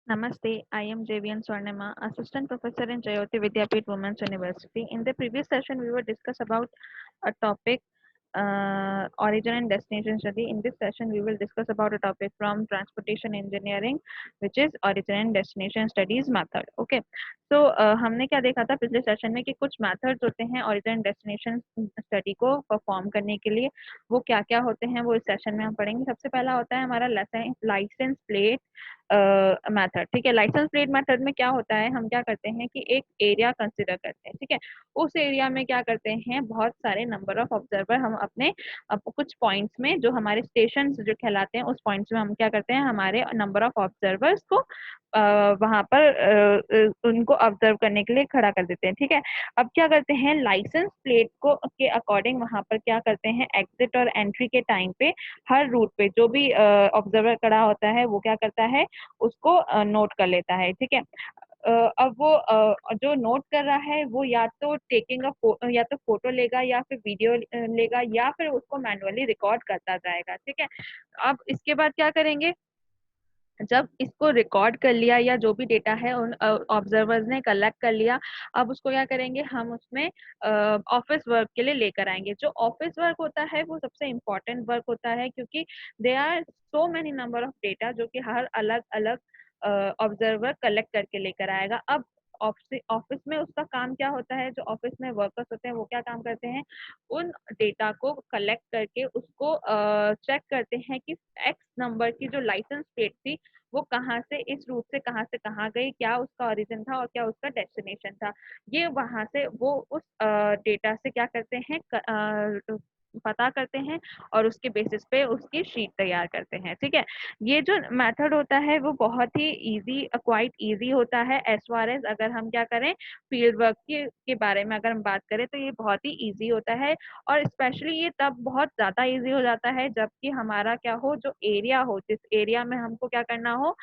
Namaste, I am JVN Swarnima, Assistant Professor in Jayoti Vidyapeeth Women's University. In the previous session, we will discuss about a topic, origin and destination study. In this session, we will discuss about a topic from transportation engineering, which is origin and destination studies method. Okay, so हमने क्या देखा था पिछले session में कि कुछ methods होते हैं origin and destination स्टडी को परफॉर्म करने के लिए, वो क्या क्या होते हैं वो इस सेशन में हम पढ़ेंगे। सबसे पहला होता है हमारा लाइसेंस प्लेट मेथड। ठीक है, लाइसेंस प्लेट मेथड में क्या होता है, हम क्या करते हैं कि एक एरिया कंसिडर करते हैं। ठीक है, उस एरिया में क्या करते हैं, बहुत सारे नंबर ऑफ ऑब्जर्वर हम अपने कुछ पॉइंट्स में, जो हमारे स्टेशन जो कहलाते हैं, उस पॉइंट्स में हम क्या करते हैं, हमारे नंबर ऑफ ऑब्जर्वर्स को वहां पर उनको ऑब्जर्व करने के लिए खड़ा कर देते हैं। ठीक है, अब क्या करते हैं, लाइसेंस प्लेट को के अकॉर्डिंग वहां पर क्या करते हैं, एग्जिट और एंट्री के टाइम पे हर रूट पे जो भी ऑब्जर्वर खड़ा होता है वो क्या करता है, उसको नोट कर लेता है। ठीक है, अब वो जो नोट कर रहा है वो या तो या तो फोटो लेगा या फिर वीडियो लेगा या फिर उसको मैनुअली रिकॉर्ड करता जाएगा। ठीक है, अब इसके बाद क्या करेंगे, जब इसको रिकॉर्ड कर लिया या जो भी डेटा है उन ऑब्जर्वर्स ने कलेक्ट कर लिया, अब उसको क्या करेंगे, हम उसमें ऑफिस वर्क के लिए लेकर आएंगे। जो ऑफिस वर्क होता है वो सबसे इम्पोर्टेंट वर्क होता है, क्योंकि they are so many number of data जो कि हर अलग अलग ऑब्जर्वर कलेक्ट करके लेकर आएगा। अब ऑफिस में उसका काम क्या होता है, जो ऑफिस में वर्कर्स होते हैं वो क्या काम करते हैं, उन डेटा को कलेक्ट करके उसको चेक करते हैं कि एक्स नंबर की जो लाइसेंस प्लेट थी वो कहाँ से, इस रूट से कहाँ गई, क्या उसका ओरिजिन था और क्या उसका डेस्टिनेशन था। ये वहां से वो उस डेटा से क्या करते हैं, पता करते हैं और उसके बेसिस पे उसकी शीट तैयार करते हैं। ठीक है, ये जो मेथड होता है वो बहुत ही इजी, क्वाइट इजी होता है एज फार एज अगर हम क्या करें, फील्ड वर्क के बारे में अगर हम बात करें तो ये बहुत ही इजी होता है। और स्पेशली ये तब बहुत ज़्यादा इजी हो जाता है जबकि हमारा क्या हो, जो एरिया हो, जिस एरिया में हमको क्या करना हो,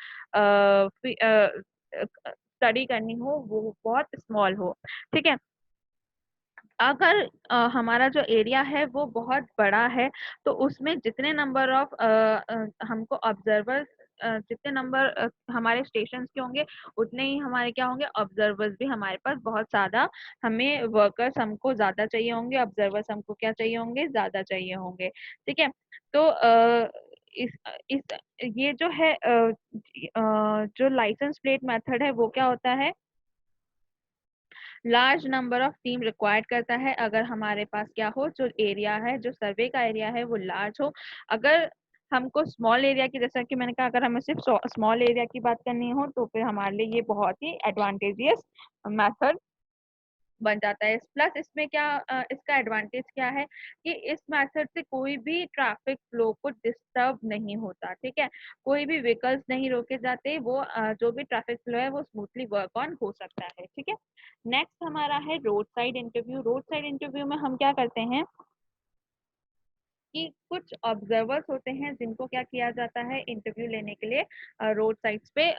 स्टडी करनी हो, वो बहुत स्मॉल हो। ठीक है, अगर हमारा जो एरिया है वो बहुत बड़ा है तो उसमें जितने नंबर ऑफ हमको ऑब्जर्वर्स, जितने नंबर हमारे स्टेशंस के होंगे उतने ही हमारे क्या होंगे, ऑब्जर्वर्स भी हमारे पास बहुत ज्यादा, हमें वर्कर्स हमको ज्यादा चाहिए होंगे, ऑब्जर्वर्स हमको क्या चाहिए होंगे, ज्यादा चाहिए होंगे। ठीक है, तो इस ये जो है जो लाइसेंस प्लेट मेथड है वो क्या होता है, large number of team required करता है। अगर हमारे पास क्या हो, जो एरिया है, जो सर्वे का एरिया है वो लार्ज हो। अगर हमको स्मॉल एरिया की, जैसा कि मैंने कहा, अगर हमें सिर्फ स्मॉल एरिया की बात करनी हो तो फिर हमारे लिए ये बहुत ही एडवांटेजियस मेथड बन जाता है। प्लस इसमें क्या इसका एडवांटेज क्या है कि इस मेथड से कोई भी ट्रैफिक फ्लो को डिस्टर्ब नहीं होता। ठीक है, कोई भी व्हीकल्स नहीं रोके जाते, वो जो भी ट्रैफिक फ्लो है वो स्मूथली वर्क ऑन हो सकता है। ठीक है, नेक्स्ट हमारा है road side interview. Road side interview में हम क्या करते हैं कि कुछ ऑब्जर्वर्स होते हैं जिनको क्या किया जाता है, इंटरव्यू लेने के लिए रोड साइड्स पे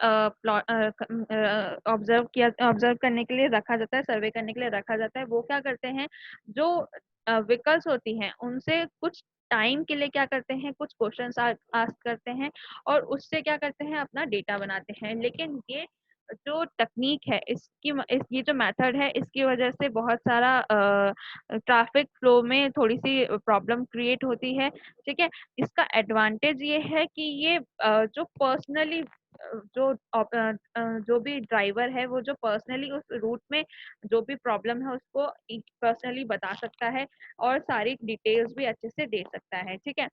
ऑब्जर्व करने के लिए रखा जाता है, सर्वे करने के लिए रखा जाता है। वो क्या करते हैं, जो व्हीकल्स होती हैं उनसे कुछ टाइम के लिए क्या करते हैं, कुछ क्वेश्चंस आस्क करते हैं और उससे क्या करते हैं, अपना डेटा बनाते हैं। लेकिन ये जो टेक्निक है, ये जो मेथड है, इसकी वजह से बहुत सारा ट्रैफिक फ्लो में थोड़ी सी प्रॉब्लम क्रिएट होती है। ठीक है, इसका एडवांटेज ये है कि ये जो पर्सनली जो भी ड्राइवर है वो जो पर्सनली उस रूट में जो भी प्रॉब्लम है उसको पर्सनली बता सकता है और सारी डिटेल्स भी अच्छे से दे सकता है। ठीक है,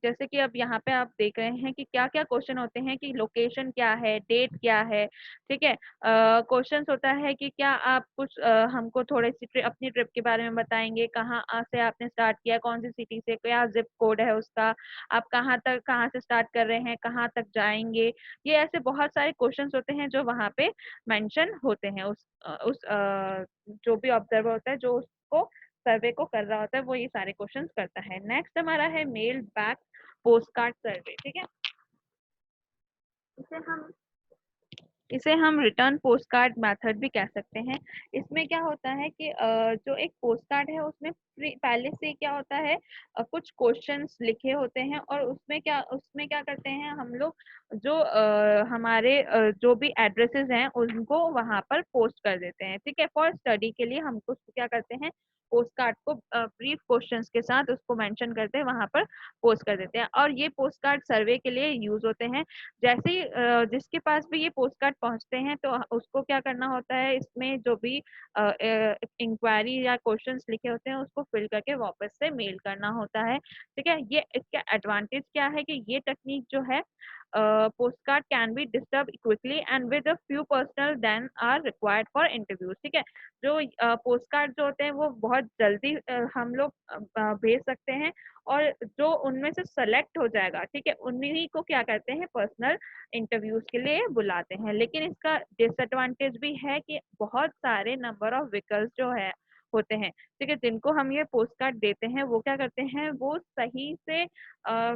जैसे कि अब यहाँ पे आप देख रहे हैं कि क्या क्या क्वेश्चन होते हैं, कि लोकेशन क्या है, डेट क्या है। ठीक है, क्वेश्चंस होता है कि क्या आप कुछ हमको थोड़ी सी अपनी ट्रिप के बारे में बताएंगे, कहाँ से आपने स्टार्ट किया, कौन सी सिटी से, क्या जिप कोड है उसका, आप कहाँ से स्टार्ट कर रहे हैं, कहाँ तक जाएंगे। ये ऐसे बहुत सारे क्वेश्चंस होते हैं जो वहाँ पे मेंशन होते हैं। जो भी ऑब्जर्वर होता है, जो उसको सर्वे को कर रहा होता है, वो ये सारे क्वेश्चंस करता है। नेक्स्ट हमारा है मेल बैक पोस्ट कार्ड सर्वे। ठीक है, इसे हम इसे हम रिटर्न पोस्ट कार्ड मेथड भी कह सकते हैं। इसमें क्या होता है कि जो एक पोस्ट कार्ड है उसमें पहले से क्या होता है, कुछ क्वेश्चंस लिखे होते हैं और उसमें क्या करते हैं हम लोग, जो हमारे जो भी एड्रेसेस हैं उनको वहां पर पोस्ट कर देते हैं। ठीक है, फॉर स्टडी के लिए हमको क्या करते हैं, पोस्ट कार्ड को ब्रीफ क्वेश्चंस के साथ उसको मेंशन करते हैं, वहां पर पोस्ट कर देते हैं। और ये पोस्ट कार्ड सर्वे के लिए यूज होते हैं। जैसे ही जिसके पास भी ये पोस्ट कार्ड पहुंचते हैं तो उसको क्या करना होता है, इसमें जो भी इंक्वायरी या क्वेश्चंस लिखे होते हैं उसको फिल करके वापस से मेल करना होता है। ठीक है, ये इसका एडवांटेज क्या है कि ये टेक्निक जो है, post card can be disturb quickly and with a few personal then are required for interviews. ठीक है, जो पोस्ट कार्ड जो होते हैं वो बहुत जल्दी हम लोग भेज सकते हैं, और जो उनमें से सेलेक्ट हो जाएगा, ठीक है, उन्हीं को क्या करते हैं, पर्सनल इंटरव्यूज के लिए बुलाते हैं। लेकिन इसका डिसएडवांटेज भी है कि बहुत सारे नंबर ऑफ व्हीकल्स जो है होते हैं, ठीक है, जिनको हम ये पोस्ट कार्ड देते हैं, वो क्या करते हैं, वो सही से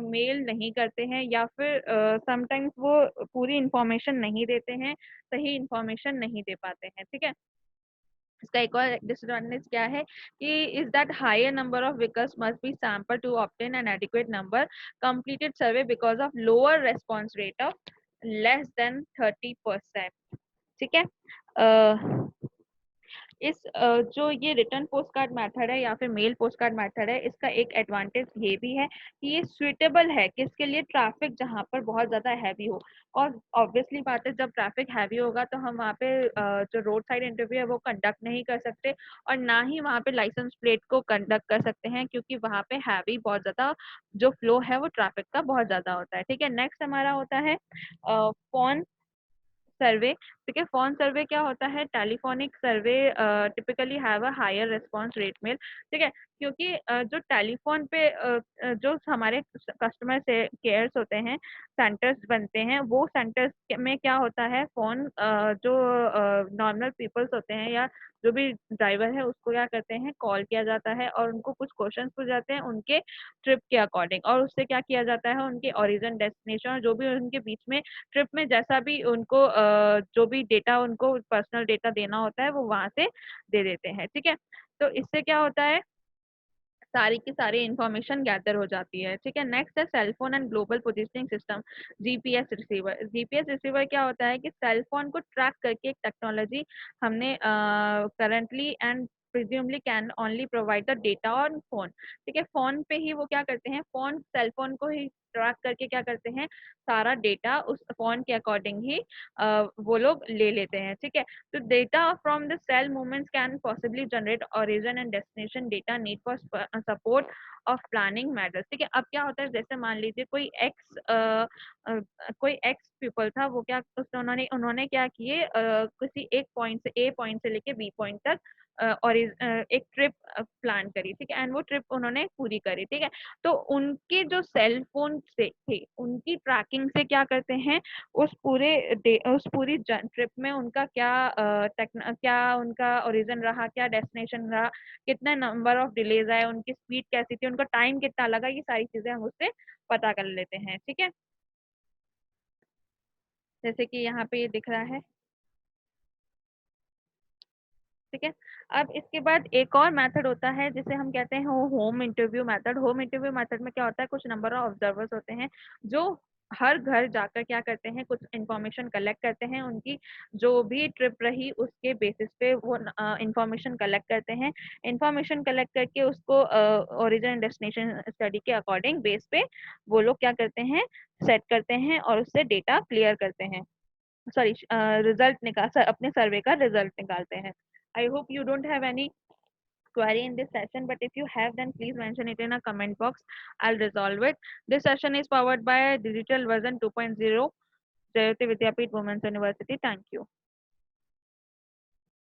मेल नहीं करते हैं, या फिर समटाइम्स वो पूरी इंफॉर्मेशन नहीं देते हैं, सही इंफॉर्मेशन नहीं दे पाते हैं। ठीक है, इसका एक और डिसएडवांटेज क्या है कि is that higher number of vehicles must be sample to obtain an adequate number completed survey because of lower response rate of less than 30%। ठीक है, इस जो ये रिटर्न पोस्ट कार्ड मेथड है या फिर मेल पोस्ट कार्ड मेथड है, इसका एक एडवांटेज ये भी है कि ये सुइटेबल है किसके लिए, ट्रैफिक जहाँ पर बहुत ज़्यादा हैवी हो। और ऑब्वियसली बात है, जब ट्रैफिक हैवी होगा तो हम वहाँ पे जो रोड साइड इंटरव्यू है वो कंडक्ट नहीं कर सकते, और ना ही वहाँ पे लाइसेंस प्लेट को कंडक्ट कर सकते हैं, क्योंकि वहाँ पे हैवी बहुत ज़्यादा जो फ्लो है वो ट्रैफिक का बहुत ज़्यादा होता है। ठीक है, नेक्स्ट हमारा होता है फोन सर्वे। ठीक है, फोन सर्वे क्या होता है, telephonic survey typically have a higher response rate mail. ठीक है, क्योंकि जो टेलीफोन पे जो हमारे कस्टमर से केयर्स होते हैं, सेंटर्स बनते हैं, वो सेंटर्स में क्या होता है, फोन जो नॉर्मल पीपल्स होते हैं या जो भी ड्राइवर है उसको क्या करते हैं, कॉल किया जाता है और उनको कुछ क्वेश्चंस पूछ जाते हैं उनके ट्रिप के अकॉर्डिंग, और उससे क्या किया जाता है, उनके ओरिजिन डेस्टिनेशन और जो भी उनके बीच में ट्रिप में जैसा भी उनको जो भी डेटा उनको पर्सनल डेटा देना होता है वो वहां से दे देते हैं। ठीक है, तो इससे क्या होता है, सारी की सारी इंफॉर्मेशन गैदर हो जाती है। ठीक है, नेक्स्ट है cell phone and global positioning system, GPS receiver. GPS receiver क्या होता है कि सेल फोन को ट्रैक करके एक टेक्नोलॉजी हमने currently and presumably can only provide the data on phone. ठीक है, फोन पे ही वो क्या करते हैं, फोन सेल फोन को ही ट्रैक करके क्या करते हैं, सारा डेटा उस फोन के अकॉर्डिंग ही वो लोग ले लेते हैं। ठीक है, तो data from the cell movements can possibly generate origin and destination data need for support of planning matters। ठीक है, अब क्या होता है, जैसे मान लीजिए कोई एक्स पीपल था, वो क्या उन्होंने उन्होंने क्या किए, किसी एक पॉइंट से ए पॉइंट से लेके बी पॉइंट तक और एक ट्रिप प्लान करी। ठीक है, एंड वो ट्रिप उन्होंने पूरी करी। ठीक है, तो उनके जो सेल फोन से थे उनकी ट्रैकिंग से क्या करते हैं, उस पूरी ट्रिप में उनका क्या उनका ओरिजिन रहा, क्या डेस्टिनेशन रहा, कितने नंबर ऑफ डिलेज आए, उनकी स्पीड कैसी थी, उनका टाइम कितना लगा, ये सारी चीजें हम उससे पता कर लेते हैं। ठीक है, जैसे कि यहाँ पे ये दिख रहा है। ठीक है, अब इसके बाद एक और मेथड होता है जिसे हम कहते हैं home interview method. Home interview method में क्या होता है, कुछ नंबर ऑफ ऑब्जर्वर्स होते हैं जो हर घर जाकर क्या करते हैं, कुछ इंफॉर्मेशन कलेक्ट करते हैं, उनकी जो भी ट्रिप रही उसके बेसिस पे वो इंफॉर्मेशन कलेक्ट करते हैं। इंफॉर्मेशन कलेक्ट करके उसको ओरिजिन डेस्टिनेशन स्टडी के अकॉर्डिंग बेस पे वो लोग क्या करते हैं, सेट करते हैं और उससे डेटा क्लियर करते हैं, सॉरी रिजल्ट अपने सर्वे का रिजल्ट निकालते हैं। I hope you don't have any query in this session, but if you have, then please mention it in a comment box. I'll resolve it. This session is powered by Digital Version 2.0, Jayoti Vidyapeeth Women's University. Thank you.